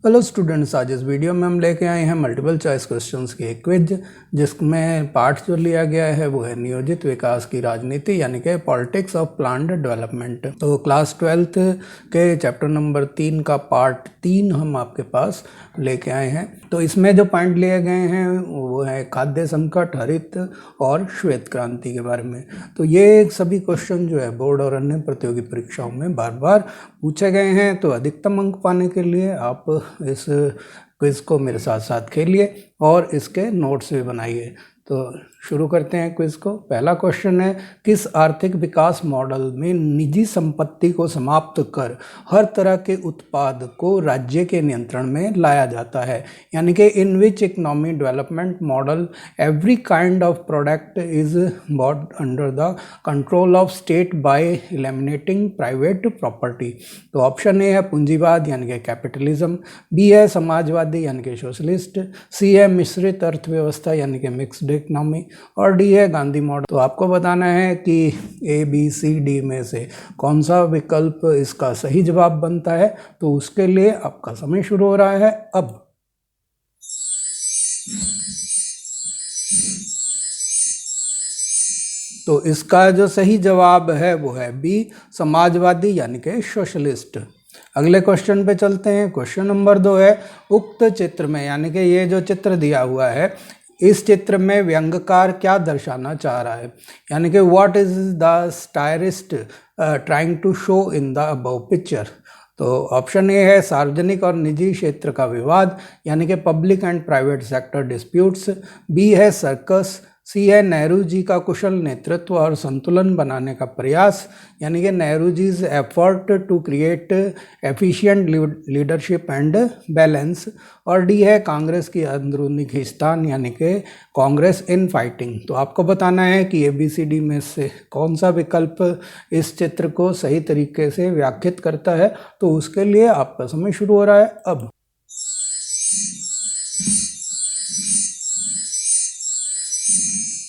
Hello students, आज इस video में हम लेके आए हैं मल्टीपल चॉइस क्वेश्चंस की एक क्विज, जिसमें पार्ट जो लिया गया है वो है नियोजित विकास की राजनीति यानी कि पॉलिटिक्स ऑफ प्लान्ड डेवलपमेंट। तो क्लास 12th के चैप्टर नंबर 3 का पार्ट 3 हम आपके पास लेके आए हैं। तो इसमें जो पॉइंट लिए गए हैं वो है खाद्य संकट, हरित और श्वेत क्रांति के बारे में। तो ये सभी क्वेश्चन जो है बोर्ड और अन्य प्रतियोगी परीक्षाओं में बार बार पूछे गए हैं। तो अधिकतम अंक पाने के लिए आप इस क्विज़ को मेरे साथ साथ खेलिए और इसके नोट्स भी बनाइए। तो शुरू करते हैं क्विज़ को। पहला क्वेश्चन है, किस आर्थिक विकास मॉडल में निजी संपत्ति को समाप्त कर हर तरह के उत्पाद को राज्य के नियंत्रण में लाया जाता है? यानी कि in which economy development model every kind of product is bought under the control of state by eliminating private property. तो ऑप्शन ए है पूंजीवाद यानी कि कैपिटलिज्म, बी है समाजवादी यानी कि सोशलिस्ट, सी है मिश्रित अर्थव्यवस्था यानी कि मिक्स्ड इकोनॉमी, और डी है गांधी मॉडल। तो आपको बताना है कि ए बी सी डी में से कौन सा विकल्प इसका सही जवाब बनता है। तो उसके लिए आपका समय शुरू हो रहा है अब। तो इसका जो सही जवाब है वो है बी, समाजवादी यानी कि सोशलिस्ट। अगले क्वेश्चन पे चलते हैं। क्वेश्चन नंबर 2 है, उक्त चित्र में यानी कि ये जो चित्र दिया हुआ है इस चित्र में व्यंग्यकार क्या दर्शाना चाह रहा है? यानी कि what is the satirist trying to show in the above picture. तो ऑप्शन ए है सार्वजनिक और निजी क्षेत्र का विवाद यानी कि public and private sector disputes, B है सर्कस, सी है नेहरू जी का कुशल नेतृत्व और संतुलन बनाने का प्रयास यानी कि Nehru ji's effort to create efficient leadership and balance, और डी है कांग्रेस की अंदरूनी खींचतान यानी कि कांग्रेस इन फाइटिंग। तो आपको बताना है कि ABCD में से कौन सा विकल्प इस चित्र को सही तरीके से व्याख्यात करता है। तो उसके लिए आपका समय शुरू हो रहा है अब।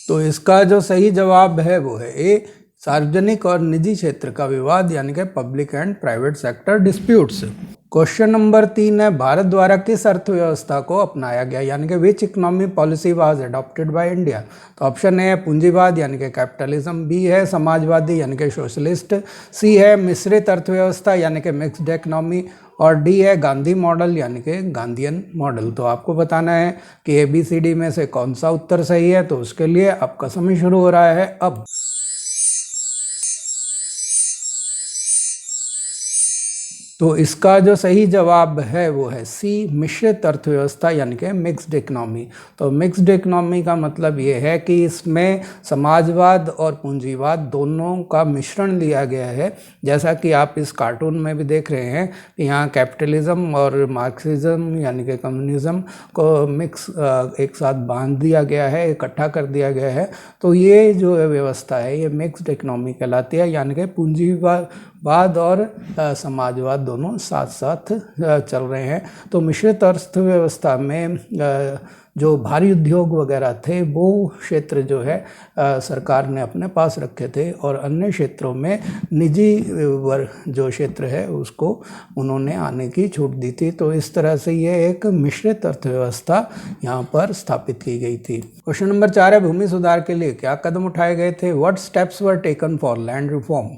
तो इसका जो सही जवाब है वो है ए, सार्वजनिक और निजी क्षेत्र का विवाद यानी कि public and private sector disputes. Question number 3 है, भारत द्वारा किस अर्थव्यवस्था को अपनाया गया यानी कि which economy policy was adopted by India. तो ऑप्शन ए है पूंजीवाद यानी कि कैपिटलिज्म, बी है समाजवादी यानी कि सोशलिस्ट, सी है मिश्रित अर्थव्यवस्था यानी कि मिक्स्ड इकोनॉमी, और डी है गांधी मॉडल यानी कि गांधीयन मॉडल। तो आपको बताना है कि ABCD में से कौन सा उत्तर सही है। तो उसके लिए आपका समय शुरू हो रहा है अब। तो इसका जो सही जवाब है वो है सी, मिश्रित अर्थव्यवस्था यानी कि मिक्स्ड इकोनॉमी। तो मिक्स्ड इकोनॉमी का मतलब ये है कि इसमें समाजवाद और पूंजीवाद दोनों का मिश्रण लिया गया है। जैसा कि आप इस कार्टून में भी देख रहे हैं कि यहाँ कैपिटलिज्म और मार्क्सिज्म यानी कि कम्युनिज्म को मिक्स एक साथ बांध दिया गया है, इकट्ठा कर दिया गया है। तो ये जो व्यवस्था है ये मिक्स्ड इकोनॉमी कहलाती है यानी कि पूंजीवाद और समाजवाद दोनों साथ साथ चल रहे हैं। तो मिश्रित अर्थव्यवस्था में जो भारी उद्योग वगैरह थे वो क्षेत्र जो है सरकार ने अपने पास रखे थे, और अन्य क्षेत्रों में निजी वर्ग जो क्षेत्र है उसको उन्होंने आने की छूट दी थी। तो इस तरह से ये एक मिश्रित अर्थव्यवस्था यहाँ पर स्थापित की गई थी। क्वेश्चन नंबर 4 है, भूमि सुधार के लिए क्या कदम उठाए गए थे? What steps were taken for land reform.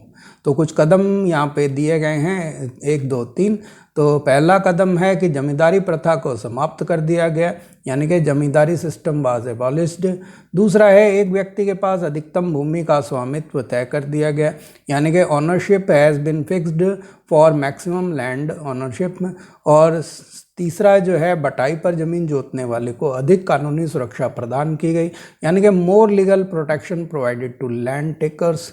तो कुछ कदम यहाँ पे दिए गए हैं 1, 2, 3। तो पहला कदम है कि जमींदारी प्रथा को समाप्त कर दिया गया यानी कि जमींदारी सिस्टम वाज एबॉलिश्ड। दूसरा है एक व्यक्ति के पास अधिकतम भूमि का स्वामित्व तय कर दिया गया यानी कि ownership has been fixed for maximum land ownership. और तीसरा जो है बटाई पर जमीन जोतने वाले को अधिक कानूनी सुरक्षा प्रदान की गई यानी कि more legal protection provided to land takers.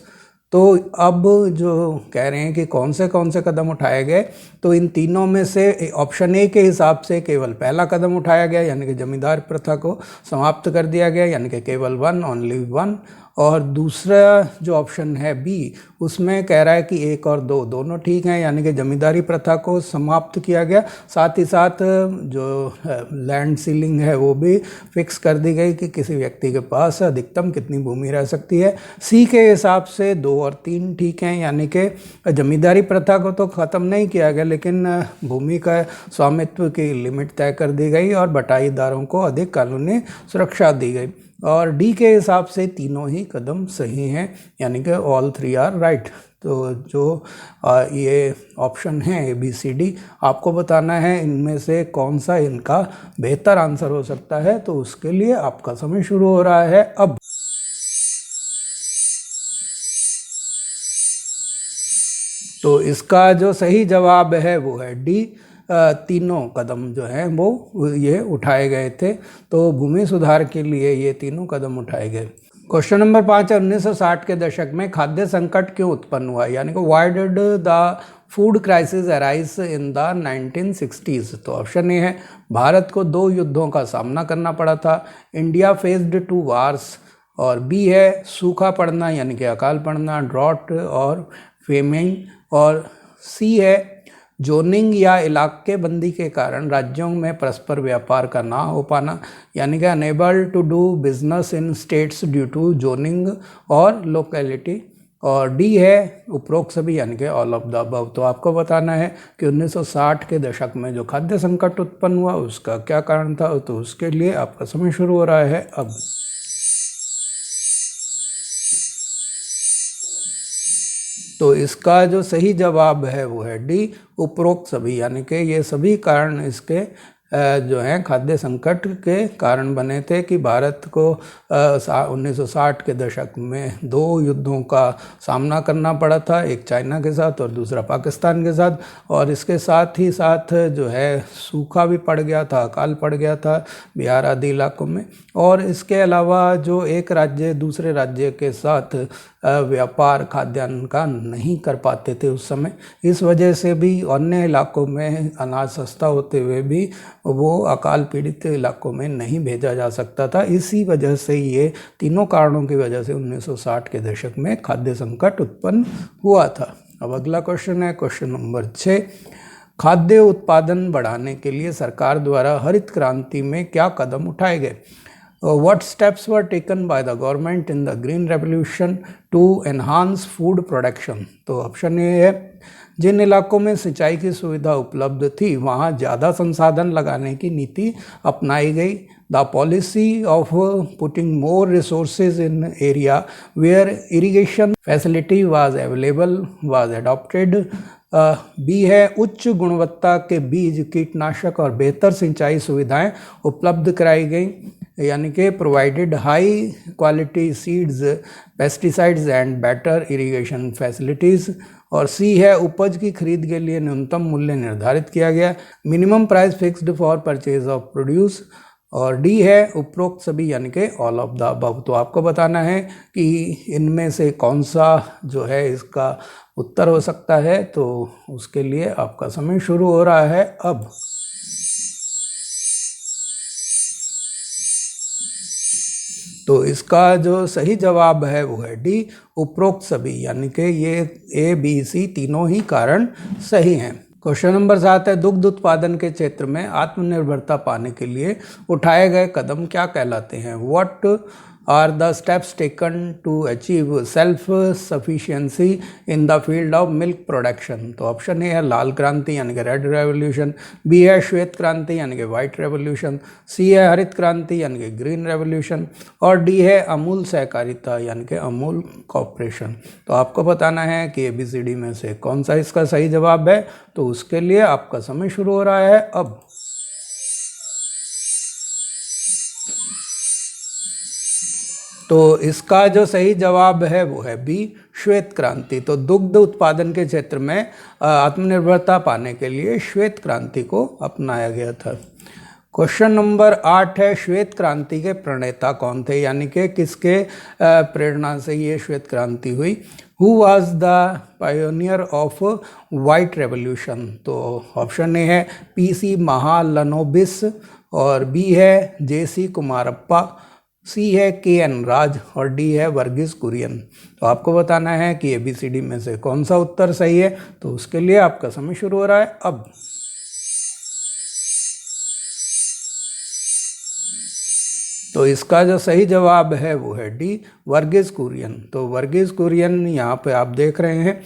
तो अब जो कह रहे हैं कि कौन से कदम उठाए गए, तो इन तीनों में से ऑप्शन ए के हिसाब से केवल पहला कदम उठाया गया यानी कि जमींदार प्रथा को समाप्त कर दिया गया यानी कि केवल 1, ओनली 1, और दूसरा जो ऑप्शन है बी, उसमें कह रहा है कि 1 और 2 दोनों ठीक हैं, यानी कि जमींदारी प्रथा को समाप्त किया गया, साथ ही साथ जो लैंड सीलिंग है वो भी फिक्स कर दी गई कि किसी व्यक्ति के पास अधिकतम कितनी भूमि रह सकती है। सी के हिसाब से 2 और 3 ठीक हैं, यानी कि जमींदारी प्रथा को तो ख़त्म नहीं किया गया, लेकिन भूमि का स्वामित्व की लिमिट तय कर दी गई और बटाईदारों को अधिक कानूनी सुरक्षा दी गई। और डी के हिसाब से तीनों ही कदम सही हैं, यानी कि ऑल 3 आर राइट। तो जो ये ऑप्शन है ए बी सी डी, आपको बताना है इनमें से कौन सा इनका बेहतर आंसर हो सकता है। तो उसके लिए आपका समय शुरू हो रहा है अब। तो इसका जो सही जवाब है वो है डी, तीनों कदम जो हैं वो ये उठाए गए थे। तो भूमि सुधार के लिए ये तीनों कदम उठाए गए। क्वेश्चन नंबर 5 है, 1960 के दशक में खाद्य संकट क्यों उत्पन्न हुआ, यानी कि why did the food crisis arise in the 1960s। तो ऑप्शन ए है भारत को 2 युद्धों का सामना करना पड़ा था, इंडिया फेस्ड 2 वार्स, और बी है सूखा पड़ना यानी कि अकाल पड़ना, ड्रॉट और फेमिंग, और सी है जोनिंग या इलाके बंदी के कारण राज्यों में परस्पर व्यापार का ना हो पाना, यानी कि enable to do business in states due to zoning और लोकेलिटी, और डी है उपरोक्त सभी यानी कि ऑल ऑफ द अबव। तो आपको बताना है कि 1960 के दशक में जो खाद्य संकट उत्पन्न हुआ उसका क्या कारण था। तो उसके लिए आपका समय शुरू हो रहा है अब। तो इसका जो सही जवाब है वो है डी, उपरोक्त सभी, यानी कि ये सभी कारण इसके जो हैं खाद्य संकट के कारण बने थे कि भारत को 1960 के दशक में 2 युद्धों का सामना करना पड़ा था, एक चाइना के साथ और दूसरा पाकिस्तान के साथ, और इसके साथ ही साथ जो है सूखा भी पड़ गया था, अकाल पड़ गया था बिहार आदि इलाकों में, और इसके अलावा जो एक राज्य दूसरे राज्य के साथ व्यापार खाद्यान्न का नहीं कर पाते थे उस समय, इस वजह से भी अन्य इलाकों में अनाज सस्ता होते हुए भी वो अकाल पीड़ित इलाकों में नहीं भेजा जा सकता था। इसी वजह से ये तीनों कारणों की वजह से 1960 के दशक में खाद्य संकट उत्पन्न हुआ था। अब अगला क्वेश्चन है क्वेश्चन नंबर 6, खाद्य उत्पादन बढ़ाने के लिए सरकार द्वारा हरित क्रांति में क्या कदम उठाए गए। What steps were taken by the government in the Green Revolution to enhance food production? तो ऑप्शन ए है जिन इलाकों में सिंचाई की सुविधा उपलब्ध थी वहाँ ज़्यादा संसाधन लगाने की नीति अपनाई गई। The policy of putting more resources in area where irrigation facility was available was adopted. B है उच्च गुणवत्ता के बीज, कीटनाशक और बेहतर सिंचाई सुविधाएं उपलब्ध कराई गई, यानी कि provided high quality seeds, pesticides and better irrigation facilities. और सी है उपज की खरीद के लिए न्यूनतम मूल्य निर्धारित किया गया, minimum price fixed for purchase of produce. और डी है उपरोक्त सभी यानी कि ऑल ऑफ द अबव। तो आपको बताना है कि इनमें से कौन सा जो है इसका उत्तर हो सकता है। तो उसके लिए आपका समय शुरू हो रहा है अब। तो इसका जो सही जवाब है वो है डी, उपरोक्त सभी, यानी कि ये ए बी सी तीनों ही कारण सही हैं। क्वेश्चन नंबर 7 है, दुग्ध उत्पादन के क्षेत्र में आत्मनिर्भरता पाने के लिए उठाए गए कदम क्या कहलाते हैं। What are the steps taken to achieve self sufficiency in the field of milk production. तो ऑप्शन ए है लाल क्रांति यानी कि रेड रेवोल्यूशन, बी है श्वेत क्रांति यानी कि वाइट रेवोल्यूशन, सी है हरित क्रांति यानी कि ग्रीन रेवोल्यूशन, और डी है अमूल सहकारिता यानी कि अमूल कॉर्पोरेशन। तो आपको बताना है कि ABCD में से कौन सा इसका सही जवाब है। तो उसके लिए आपका समय शुरू हो रहा है अब। तो इसका जो सही जवाब है वो है बी, श्वेत क्रांति। तो दुग्ध उत्पादन के क्षेत्र में आत्मनिर्भरता पाने के लिए श्वेत क्रांति को अपनाया गया था। क्वेश्चन नंबर 8 है, श्वेत क्रांति के प्रणेता कौन थे, यानी कि किसके प्रेरणा से ये श्वेत क्रांति हुई। Who was the pioneer of white revolution. तो ऑप्शन ए है PC महालनोबिस, और बी है JC कुमारप्पा, सी है KN राज और डी है वर्गीस कुरियन। तो आपको बताना है कि ABCD में से कौन सा उत्तर सही है। तो उसके लिए आपका समय शुरू हो रहा है अब। तो इसका जो सही जवाब है वो है डी वर्गीस कुरियन। तो वर्गीस कुरियन यहाँ पे आप देख रहे हैं,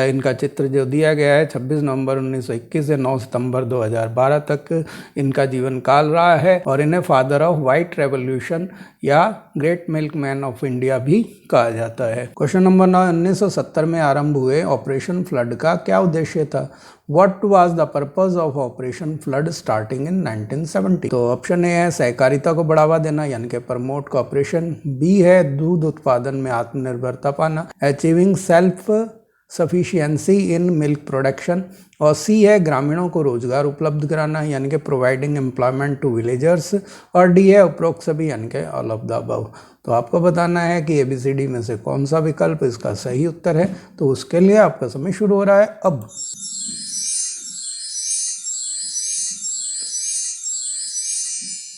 इनका चित्र जो दिया गया है 26 नवंबर 1921 से 9 सितंबर 2012 तक इनका जीवन काल रहा है और इन्हें फादर ऑफ वाइट रेवोल्यूशन या ग्रेट मिल्कमैन ऑफ इंडिया भी कहा जाता है। क्वेश्चन नंबर 9, 1970 में आरंभ हुए ऑपरेशन फ्लड का क्या उद्देश्य था? What was the purpose of Operation Flood starting in 1970? तो ऑप्शन ए है सहकारिता को बढ़ावा देना यानी कि प्रमोट कॉपरेशन, बी है दूध उत्पादन में आत्मनिर्भरता पाना, achieving self sufficiency in milk production, और सी है ग्रामीणों को रोजगार उपलब्ध कराना यानी कि प्रोवाइडिंग एम्प्लॉयमेंट टू विलेजर्स, और डी है उपरोक्त सभी यानी कि ऑल ऑफ द अबव। तो आपको बताना है कि ABCD में से कौन सा विकल्प इसका सही उत्तर है। तो उसके लिए आपका समय शुरू हो रहा है अब।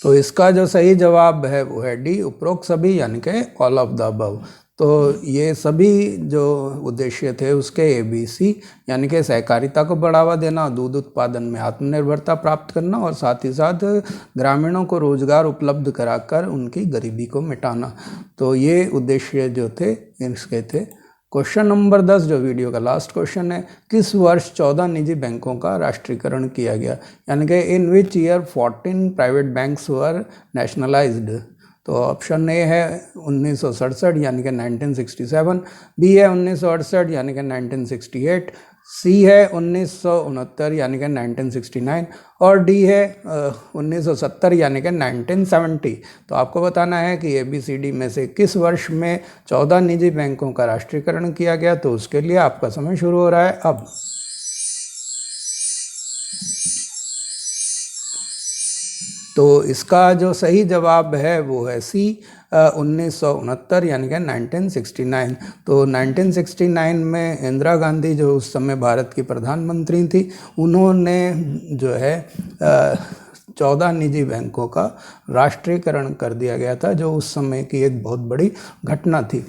तो इसका जो सही जवाब है वो है डी उपरोक्त सभी यानी कि ऑल ऑफ द अबव। तो ये सभी जो उद्देश्य थे उसके ABC यानी कि सहकारिता को बढ़ावा देना, दूध उत्पादन में आत्मनिर्भरता प्राप्त करना और साथ ही साथ ग्रामीणों को रोजगार उपलब्ध कराकर उनकी गरीबी को मिटाना। तो ये उद्देश्य जो थे इसके थे। क्वेश्चन नंबर 10 जो वीडियो का लास्ट क्वेश्चन है, किस वर्ष 14 निजी बैंकों का राष्ट्रीयकरण किया गया? यानी कि in which year 14 private banks were nationalized? तो ऑप्शन ए है 1967 यानी कि 1967, बी है 1968 यानी कि 1968, सी है 1969 यानी कि 1969, और डी है 1970 यानी कि 1970। तो आपको बताना है कि ABCD में से किस वर्ष में 14 निजी बैंकों का राष्ट्रीयकरण किया गया। तो उसके लिए आपका समय शुरू हो रहा है अब। तो इसका जो सही जवाब है वो है सी 1969 यानी कि 1969। तो 1969 में इंदिरा गांधी जो उस समय भारत की प्रधानमंत्री थी, उन्होंने जो है 14 निजी बैंकों का राष्ट्रीयकरण कर दिया गया था, जो उस समय की एक बहुत बड़ी घटना थी।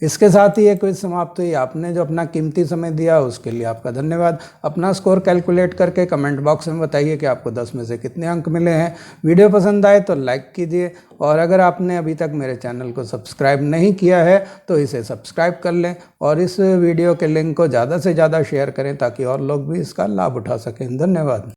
इसके साथ ही ये क्विज समाप्त हुई। आपने जो अपना कीमती समय दिया उसके लिए आपका धन्यवाद। अपना स्कोर कैलकुलेट करके कमेंट बॉक्स में बताइए कि आपको 10 में से कितने अंक मिले हैं। वीडियो पसंद आए तो लाइक कीजिए, और अगर आपने अभी तक मेरे चैनल को सब्सक्राइब नहीं किया है तो इसे सब्सक्राइब कर लें, और इस वीडियो के लिंक को ज़्यादा से ज़्यादा शेयर करें ताकि और लोग भी इसका लाभ उठा सकें। धन्यवाद।